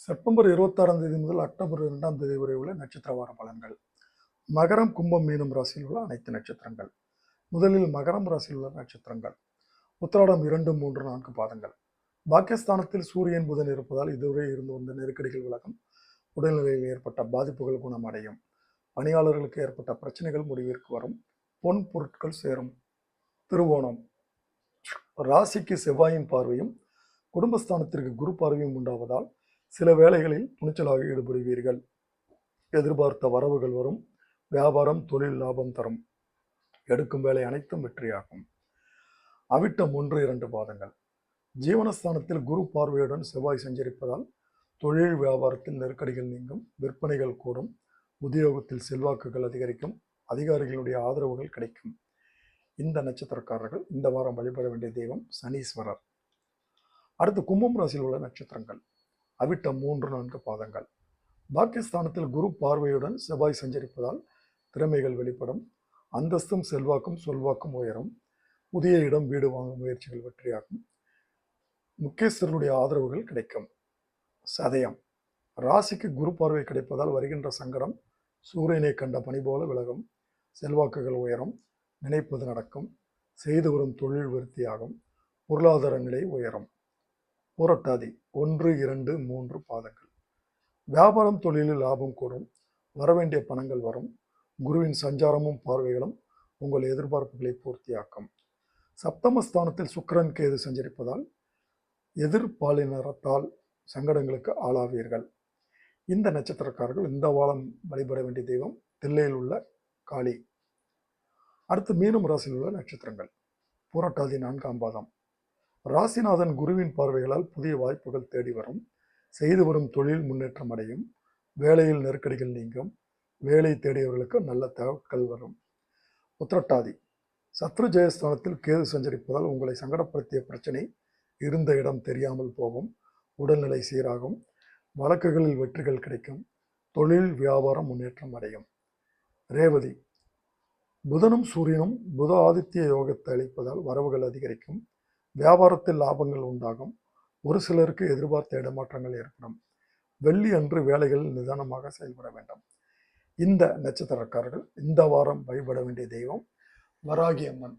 September 26ஆம் தேதி முதல் அக்டோபர் 2ஆம் தேதி வரை உள்ள நட்சத்திர வார பலன்கள். மகரம், கும்பம், மீனம் ராசியில் உள்ள அனைத்து நட்சத்திரங்கள். முதலில் மகரம் ராசியில் உள்ள நட்சத்திரங்கள். உத்திராடம் 2, 3, 4 பாதங்கள். பாக்கியஸ்தானத்தில் சூரியன், புதன் இருப்பதால் இதுவரை இருந்து வந்த நெருக்கடிகள் விலகும். உடல்நிலையில் ஏற்பட்ட பாதிப்புகள் குணமடையும். பணியாளர்களுக்கு ஏற்பட்ட பிரச்சனைகள் முடிவிற்கு வரும். பொன் பொருட்கள் சேரும். திருவோணம் ராசிக்கு செவ்வாயின் பார்வையும் குடும்பஸ்தானத்திற்கு குரு பார்வையும் உண்டாவதால் சில வேளைகளில் துணிச்சலாக ஈடுபடுவீர்கள். எதிர்பார்த்த வரவுகள் வரும். வியாபாரம், தொழில் லாபம் தரும். எடுக்கும் வேலை அனைத்தும் வெற்றியாகும். அவிட்டம் 1, 2 பாதங்கள். ஜீவனஸ்தானத்தில் குரு பார்வையுடன் செவ்வாய் சஞ்சரிப்பதால் தொழில் வியாபாரத்தில் நெருக்கடிகள் நீங்கும். விற்பனைகள் கூடும். உத்தியோகத்தில் செல்வாக்குகள் அதிகரிக்கும். அதிகாரிகளுடைய ஆதரவுகள் கிடைக்கும். இந்த நட்சத்திரக்காரர்கள் இந்த வாரம் வழிபட வேண்டிய தெய்வம் சனீஸ்வரர். அடுத்து கும்பம் ராசியில் உள்ள நட்சத்திரங்கள். அவிட்டம் 3, 4 பாதங்கள். பாக்கியஸ்தானத்தில் குரு பார்வையுடன் செவ்வாய் சஞ்சரிப்பதால் திறமைகள் வெளிப்படும். அந்தஸ்தும் செல்வாக்கும் சொல்வாக்கும் உயரும். புதிய இடம், வீடு வாங்கும் முயற்சிகள் வெற்றியாகும். முக்கியஸ்தர்களுடைய ஆதரவுகள் கிடைக்கும். சதயம் ராசிக்கு குரு பார்வை கிடைப்பதால் வருகின்ற சங்கடம் சூரியனை கண்ட பனி போல விலகும். செல்வாக்குகள் உயரும். நினைப்பது நடக்கும். செய்து வரும் தொழில் விருத்தியாகும். பொருளாதார நிலை உயரும். புரட்டாதி 1, 2, 3 பாதங்கள். வியாபாரம், தொழிலில் லாபம் கூடும். வரவேண்டிய பணங்கள் வரும். குருவின் சஞ்சாரமும் பார்வைகளும் உங்கள் எதிர்பார்ப்புகளை பூர்த்தியாக்கும். சப்தமஸ்தானத்தில் சுக்கிரன், கேது சஞ்சரிப்பதால் எதிர்பாலினத்தால் சங்கடங்களுக்கு ஆளாவீர்கள். இந்த நட்சத்திரக்காரர்கள் இந்த வாரம் வழிபட வேண்டிய தெய்வம் தில்லையில் உள்ள காளி. அடுத்து மீனம் ராசியில் உள்ள நட்சத்திரங்கள். புரட்டாதி 4ஆம் பாதம். ராசிநாதன் குருவின் பார்வைகளால் புதிய வாய்ப்புகள் தேடி வரும். செய்து வரும் தொழில் முன்னேற்றம் அடையும். வேலையில் நெருக்கடிகள் நீங்கும். வேலை தேடியவர்களுக்கு நல்ல தகவல்கள் வரும். உத்திரட்டாதி சத்ரு ஜெயஸ்தானத்தில் கேது சஞ்சரிப்பதால் உங்களை சங்கடப்படுத்திய பிரச்சனை இருந்த இடம் தெரியாமல் போகும். உடல்நிலை சீராகும். வழக்குகளில் வெற்றிகள் கிடைக்கும். தொழில் வியாபாரம் முன்னேற்றம் அடையும். ரேவதி புதனும் சூரியனும் புத ஆதித்ய யோகத்தை அளிப்பதால் வரவுகள் அதிகரிக்கும். வியாபாரத்தில் லாபங்கள் உண்டாகும். ஒரு சிலருக்கு எதிர்பார்த்த இடமாற்றங்கள் ஏற்படும். வெள்ளி அன்று வேலைகளில் நிதானமாக செயல்பட வேண்டும். இந்த நட்சத்திரக்காரர்கள் இந்த வாரம் வழிபட வேண்டிய தெய்வம் வராகி அம்மன்.